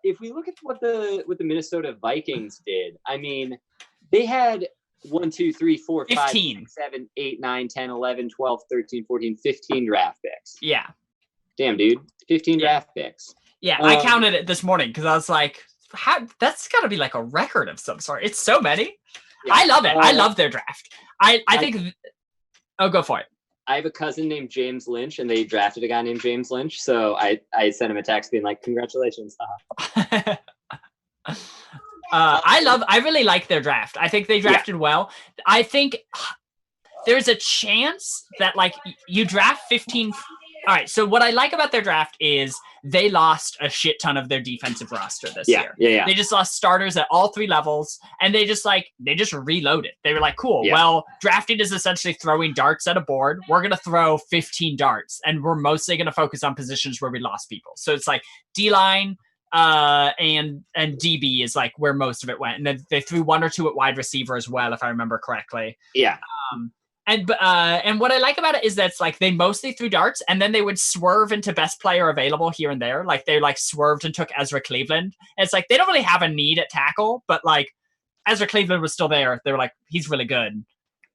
if we look at what the Minnesota Vikings did, I mean, they had 1, 2, 3, 4, 5, 6, 7, 8, 9, 10, 11, 12, 13, 14, 15 draft picks. Yeah. Damn, dude. 15 draft picks. Yeah, I counted it this morning because I was like, that's got to be like a record of some sort. It's so many. Yeah. I love it. I love their draft. I think... Oh, go for it. I have a cousin named James Lynch, and they drafted a guy named James Lynch. So I sent him a text being like, congratulations. I really like their draft. I think they drafted well. I think there's a chance that like you draft 15. All right. So what I like about their draft is they lost a shit ton of their defensive roster this year. Yeah. They just lost starters at all 3 levels, and they just reloaded. They were like, cool. Yeah. Well, drafting is essentially throwing darts at a board. We're going to throw 15 darts, and we're mostly going to focus on positions where we lost people. So it's like D-line, and DB is like where most of it went. And then they threw 1 or 2 at wide receiver as well, if I remember correctly. Yeah. And what I like about it is that it's like they mostly threw darts, and then they would swerve into best player available here and there. Like they like swerved and took Ezra Cleveland. And it's like they don't really have a need at tackle, but like Ezra Cleveland was still there. They were like, he's really good.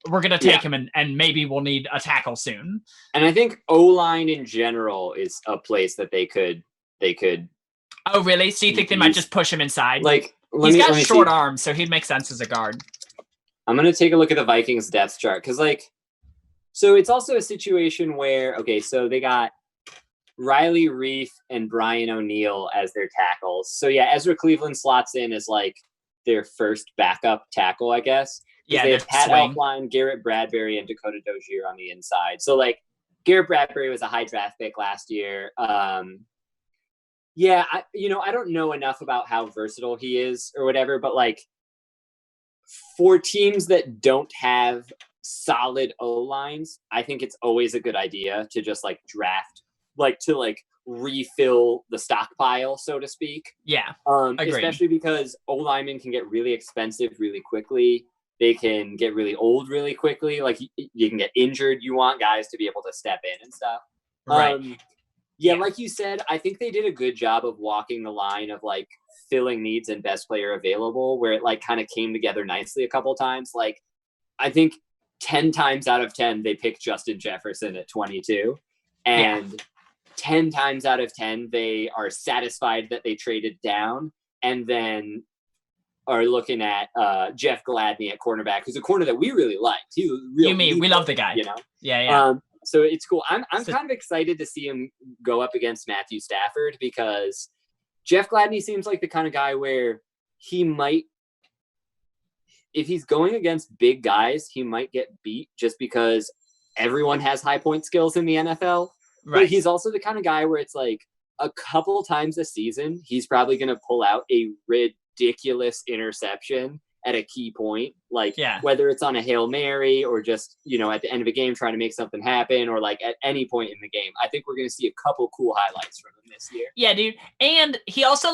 We're gonna take him, and maybe we'll need a tackle soon. And I think O-line in general is a place that they could. Oh, really? So you think they might just push him inside? Like he's got short arms, so he'd make sense as a guard. I'm going to take a look at the Vikings depth chart because, like, so it's also a situation where, okay, so they got Riley Reif and Brian O'Neill as their tackles. So, yeah, Ezra Cleveland slots in as, like, their first backup tackle, I guess. Yeah, they have Pat Elflein, Garrett Bradbury, and Dakota Dozier on the inside. So, like, Garrett Bradbury was a high draft pick last year. Yeah, I don't know enough about how versatile he is or whatever, but, like, for teams that don't have solid O-lines, I think it's always a good idea to just like draft, like to like refill the stockpile, so to speak. Yeah. Especially because O-linemen can get really expensive really quickly. They can get really old really quickly. Like you can get injured. You want guys to be able to step in and stuff. Right. Yeah, like you said, I think they did a good job of walking the line of like filling needs and best player available, where it like kind of came together nicely a couple times. Like I think 10 times out of 10 they picked Justin Jefferson at 22, and 10 times out of 10 they are satisfied that they traded down and then are looking at Jeff Gladney at cornerback, who's a corner that we really liked. He was really we love the guy, you know. Yeah. So it's cool. I'm kind of excited to see him go up against Matthew Stafford, because Jeff Gladney seems like the kind of guy where he might, if he's going against big guys, he might get beat just because everyone has high point skills in the NFL. Right. But he's also the kind of guy where it's like a couple times a season, he's probably going to pull out a ridiculous interception at a key point, like whether it's on a Hail Mary or just, at the end of a game trying to make something happen, or like at any point in the game. I think we're going to see a couple cool highlights from him this year. Yeah, dude. And he also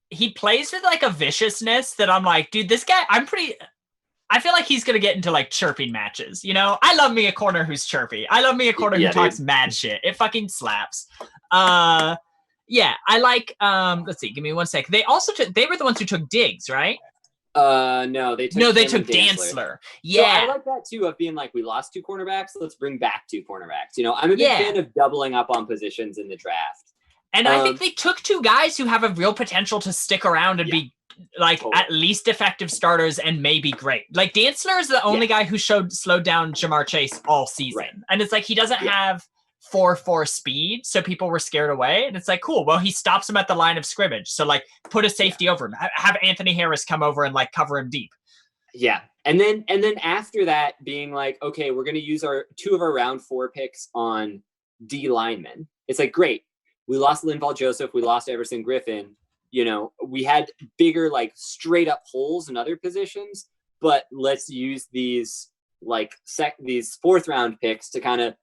he plays with like a viciousness that I'm like, dude, this guy, I feel like he's going to get into like chirping matches. I love me a corner who's chirpy. I love me a corner who talks mad shit. It fucking slaps. Yeah, I like, let's see, give me 1 sec. They also they were the ones who took Diggs, right? No, they took Dantzler. Yeah. So I like that too, of being like, we lost 2 cornerbacks, let's bring back 2 cornerbacks. I'm a big fan of doubling up on positions in the draft. And I think they took 2 guys who have a real potential to stick around and be like at least effective starters and maybe great. Like Dantzler is the only guy who slowed down Jamar Chase all season. Right. And it's like, he doesn't have 4.4 speed, so people were scared away. And it's like, cool, well, he stops him at the line of scrimmage, so like put a safety over him, have Anthony Harris come over and like cover him deep. And then after that, being like, okay, we're going to use 2 of our round 4 picks on D linemen. It's like, great, we lost Linval Joseph, we lost Everson Griffin, we had bigger like straight up holes in other positions, but let's use these like these 4th round picks to kind of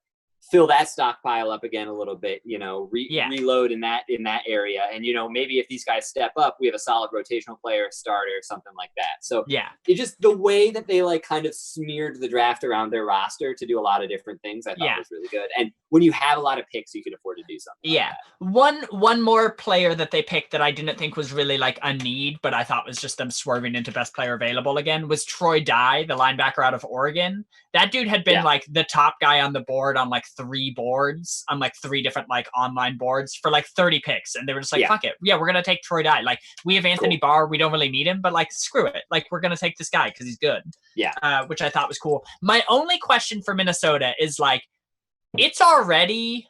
fill that stockpile up again a little bit, reload in that area. And, maybe if these guys step up, we have a solid rotational player, starter, something like that. So it just, the way that they like kind of smeared the draft around their roster to do a lot of different things, I thought was really good. And when you have a lot of picks, you can afford to do something. Yeah. Like that. One more player that they picked that I didn't think was really like a need, but I thought was just them swerving into best player available again, was Troy Dye, the linebacker out of Oregon. That dude had been like the top guy on the board on like 3 boards, on like 3 different like online boards for like 30 picks. And they were just like, fuck it. Yeah, we're going to take Troy Dye. Like, we have Anthony Barr. We don't really need him, but like, screw it. Like, we're going to take this guy because he's good. Yeah. Which I thought was cool. My only question for Minnesota is like, it's already,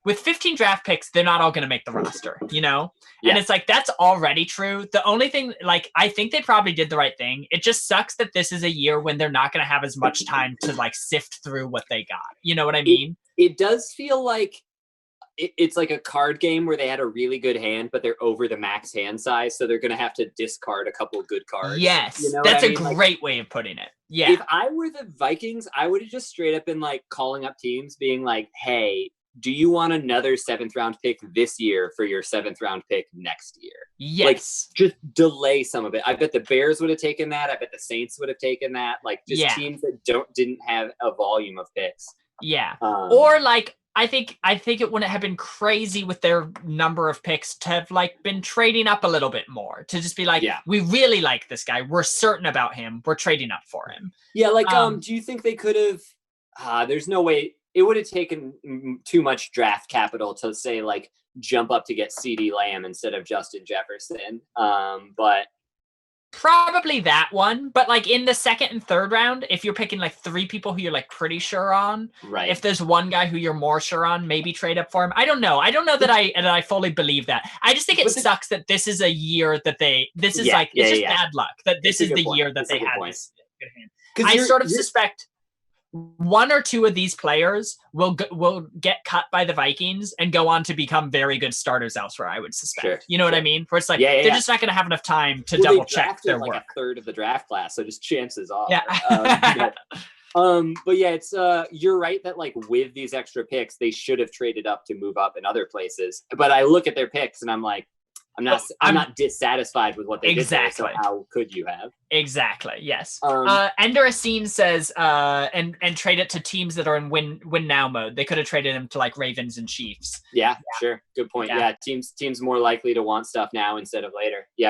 with 15 draft picks, they're not all going to make the roster, And it's like, that's already true. The only thing, like, I think they probably did the right thing. It just sucks that this is a year when they're not going to have as much time to like sift through what they got. You know what I mean? It does feel like it's like a card game where they had a really good hand, but they're over the max hand size. So they're going to have to discard a couple of good cards. Yes. That's a great way of putting it. Yeah. If I were the Vikings, I would have just straight up been like calling up teams being like, hey, do you want another 7th round pick this year for your 7th round pick next year? Yes. Like, just delay some of it. I bet the Bears would have taken that. I bet the Saints would have taken that. Like, just teams that didn't have a volume of picks. Yeah. Or like, I think it wouldn't have been crazy with their number of picks to have like been trading up a little bit more, to just be like, we really like this guy. We're certain about him. We're trading up for him. Yeah. Like, do you think they could have, there's no way it would have taken too much draft capital to say like jump up to get CeeDee Lamb instead of Justin Jefferson. But probably that one. But like in the 2nd and 3rd round, if you're picking like 3 people who you're like pretty sure on, right? If there's one guy who you're more sure on, maybe trade up for him. I don't know that I fully believe that. I just think it sucks that this is a year that it's just bad luck that this is the year that they had this good hand. I sort of suspect 1 or 2 of these players will get cut by the Vikings and go on to become very good starters elsewhere, I would suspect. You know what I mean? Where it's like, they're just not going to have enough time to double check their work. Like a third of the draft class, so just chances are. Yeah. But yeah, it's you're right that like with these extra picks, they should have traded up to move up in other places. But I look at their picks and I'm like, I'm not dissatisfied with what they did there, so how could you have? Exactly. Yes. Ender Racine says, and trade it to teams that are in win now mode. They could have traded him to like Ravens and Chiefs. Yeah. Sure. Good point. Yeah. Teams more likely to want stuff now instead of later. Yeah.